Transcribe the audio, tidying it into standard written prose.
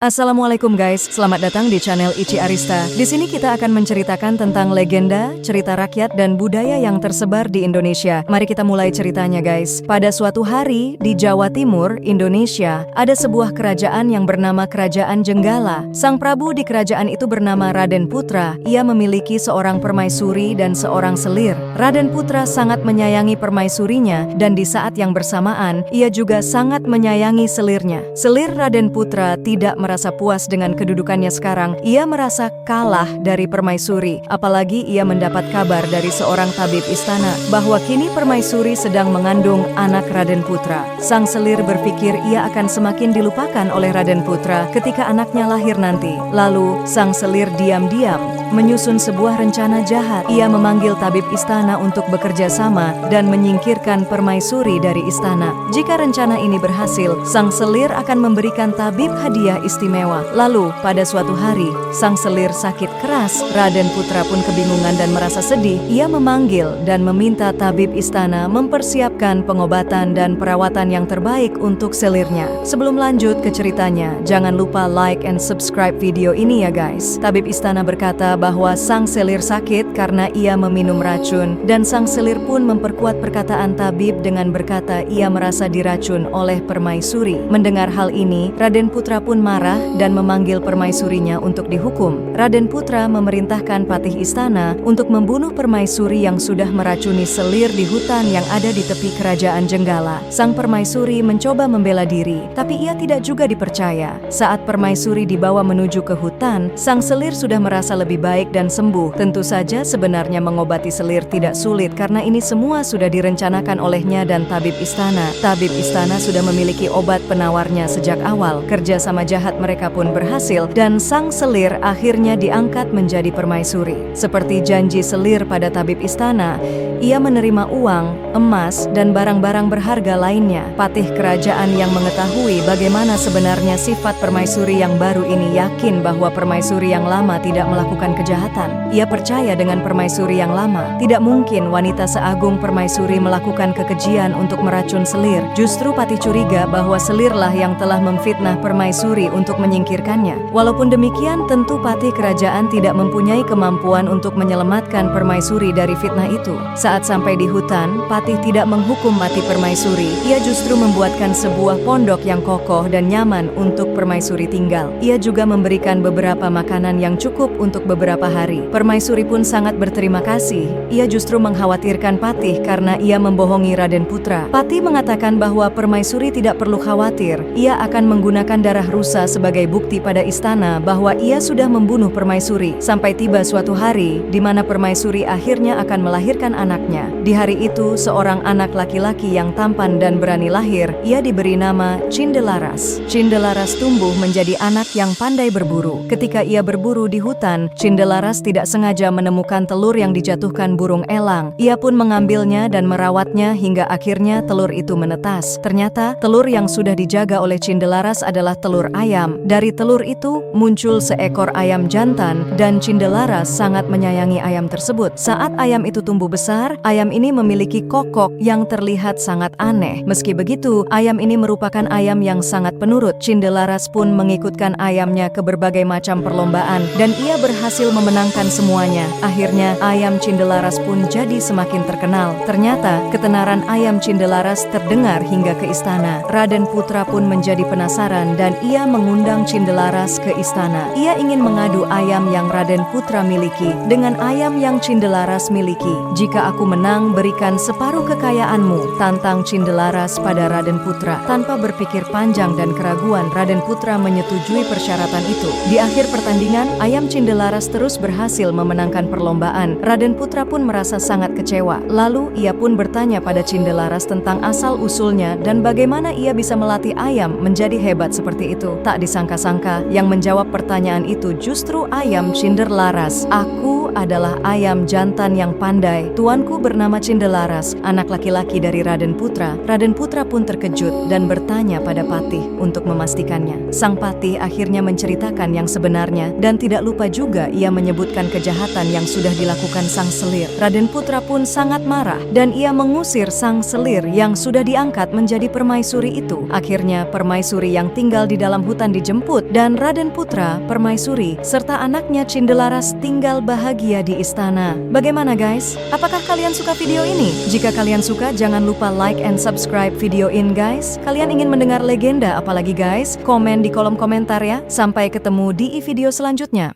Assalamualaikum guys, selamat datang di channel Ichi Arista. Di sini kita akan menceritakan tentang legenda, cerita rakyat, dan budaya yang tersebar di Indonesia. Mari kita mulai ceritanya guys. Pada suatu hari, di Jawa Timur, Indonesia, ada sebuah kerajaan yang bernama Kerajaan Jenggala. Sang Prabu di kerajaan itu bernama Raden Putra. Ia memiliki seorang permaisuri dan seorang selir. Raden Putra sangat menyayangi permaisurinya, dan di saat yang bersamaan, ia juga sangat menyayangi selirnya. Selir Raden Putra tidak merasa puas dengan kedudukannya sekarang. Ia merasa kalah dari permaisuri. Apalagi ia mendapat kabar dari seorang tabib istana bahwa kini permaisuri sedang mengandung anak Raden Putra. Sang selir berpikir ia akan semakin dilupakan oleh Raden Putra ketika anaknya lahir nanti. Lalu sang selir diam-diam menyusun sebuah rencana jahat. Ia memanggil tabib istana untuk bekerja sama dan menyingkirkan permaisuri dari istana. Jika rencana ini berhasil, sang selir akan memberikan tabib hadiah istimewa. Lalu, pada suatu hari, sang selir sakit keras. Raden Putra pun kebingungan dan merasa sedih. Ia memanggil dan meminta tabib istana mempersiapkan pengobatan dan perawatan yang terbaik untuk selirnya. Sebelum lanjut ke ceritanya, jangan lupa like and subscribe video ini ya guys. Tabib istana berkata bahwa sang selir sakit karena ia meminum racun, dan sang selir pun memperkuat perkataan tabib dengan berkata ia merasa diracun oleh permaisuri. Mendengar hal ini, Raden Putra pun marah dan memanggil permaisurinya untuk dihukum. Raden Putra memerintahkan patih istana untuk membunuh permaisuri yang sudah meracuni selir di hutan yang ada di tepi kerajaan Jenggala. Sang permaisuri mencoba membela diri, tapi ia tidak juga dipercaya. Saat permaisuri dibawa menuju ke hutan, sang selir sudah merasa lebih baik dan sembuh. Tentu saja sebenarnya mengobati selir tidak sulit karena ini semua sudah direncanakan olehnya dan tabib istana. Tabib istana sudah memiliki obat penawarnya sejak awal. Kerjasama jahat mereka pun berhasil dan sang selir akhirnya diangkat menjadi permaisuri. Seperti janji selir pada tabib istana, ia menerima uang, emas, dan barang-barang berharga lainnya. Patih kerajaan yang mengetahui bagaimana sebenarnya sifat permaisuri yang baru ini yakin bahwa permaisuri yang lama tidak melakukan kejahatan. Ia percaya dengan permaisuri yang lama. Tidak mungkin wanita seagung permaisuri melakukan kekejian untuk meracun selir. Justru patih curiga bahwa selirlah yang telah memfitnah permaisuri untuk menyingkirkannya. Walaupun demikian, tentu patih kerajaan tidak mempunyai kemampuan untuk menyelamatkan permaisuri dari fitnah itu. Saat sampai di hutan, patih tidak menghukum mati permaisuri. Ia justru membuatkan sebuah pondok yang kokoh dan nyaman untuk permaisuri tinggal. Ia juga memberikan beberapa makanan yang cukup untuk beberapa hari. Permaisuri pun sangat berterima kasih. Ia justru mengkhawatirkan patih karena ia membohongi Raden Putra. Patih mengatakan bahwa permaisuri tidak perlu khawatir. Ia akan menggunakan darah rusa sebagai bukti pada istana bahwa ia sudah membunuh permaisuri. Sampai tiba suatu hari di mana permaisuri akhirnya akan melahirkan anaknya. Di hari itu, seorang anak laki-laki yang tampan dan berani lahir. Ia diberi nama Cindelaras. Cindelaras tumbuh menjadi anak yang pandai berburu. Ketika ia berburu di hutan, Cindelaras tidak sengaja menemukan telur yang dijatuhkan burung elang. Ia pun mengambilnya dan merawatnya hingga akhirnya telur itu menetas. Ternyata, telur yang sudah dijaga oleh Cindelaras adalah telur ayam. Dari telur itu muncul seekor ayam jantan dan Cindelaras sangat menyayangi ayam tersebut. Saat ayam itu tumbuh besar, ayam ini memiliki kokok yang terlihat sangat aneh. Meski begitu, ayam ini merupakan ayam yang sangat penurut. Cindelaras pun mengikutkan ayamnya ke berbagai macam perlombaan dan ia berhasil memenangkan semuanya. Akhirnya, ayam Cindelaras pun jadi semakin terkenal. Ternyata, ketenaran ayam Cindelaras terdengar hingga ke istana. Raden Putra pun menjadi penasaran dan ia mengundang Cindelaras ke istana. Ia ingin mengadu ayam yang Raden Putra miliki dengan ayam yang Cindelaras miliki. Jika aku menang, berikan separuh kekayaanmu, tantang Cindelaras pada Raden Putra. Tanpa berpikir panjang dan keraguan, Raden Putra menyetujui persyaratan itu. Di akhir pertandingan, ayam Cindelaras terus berhasil memenangkan perlombaan. Raden Putra pun merasa sangat kecewa. Lalu ia pun bertanya pada Cindelaras tentang asal-usulnya dan bagaimana ia bisa melatih ayam menjadi hebat seperti itu. Tak disangka-sangka, yang menjawab pertanyaan itu justru ayam Cindelaras. Aku adalah ayam jantan yang pandai. Tuanku bernama Cindelaras, anak laki-laki dari Raden Putra. Raden Putra pun terkejut dan bertanya pada Patih untuk memastikannya. Sang Patih akhirnya menceritakan yang sebenarnya dan tidak lupa juga ia menyebutkan kejahatan yang sudah dilakukan sang selir. Raden Putra pun sangat marah dan ia mengusir sang selir yang sudah diangkat menjadi permaisuri itu. Akhirnya permaisuri yang tinggal di dalam hutan dijemput dan Raden Putra, permaisuri, serta anaknya Cindelaras tinggal bahagia di istana. Bagaimana guys? Apakah kalian suka video ini? Jika kalian suka, jangan lupa like and subscribe video ini guys. Kalian ingin mendengar legenda apalagi guys? Komen di kolom komentar ya. Sampai ketemu di video selanjutnya.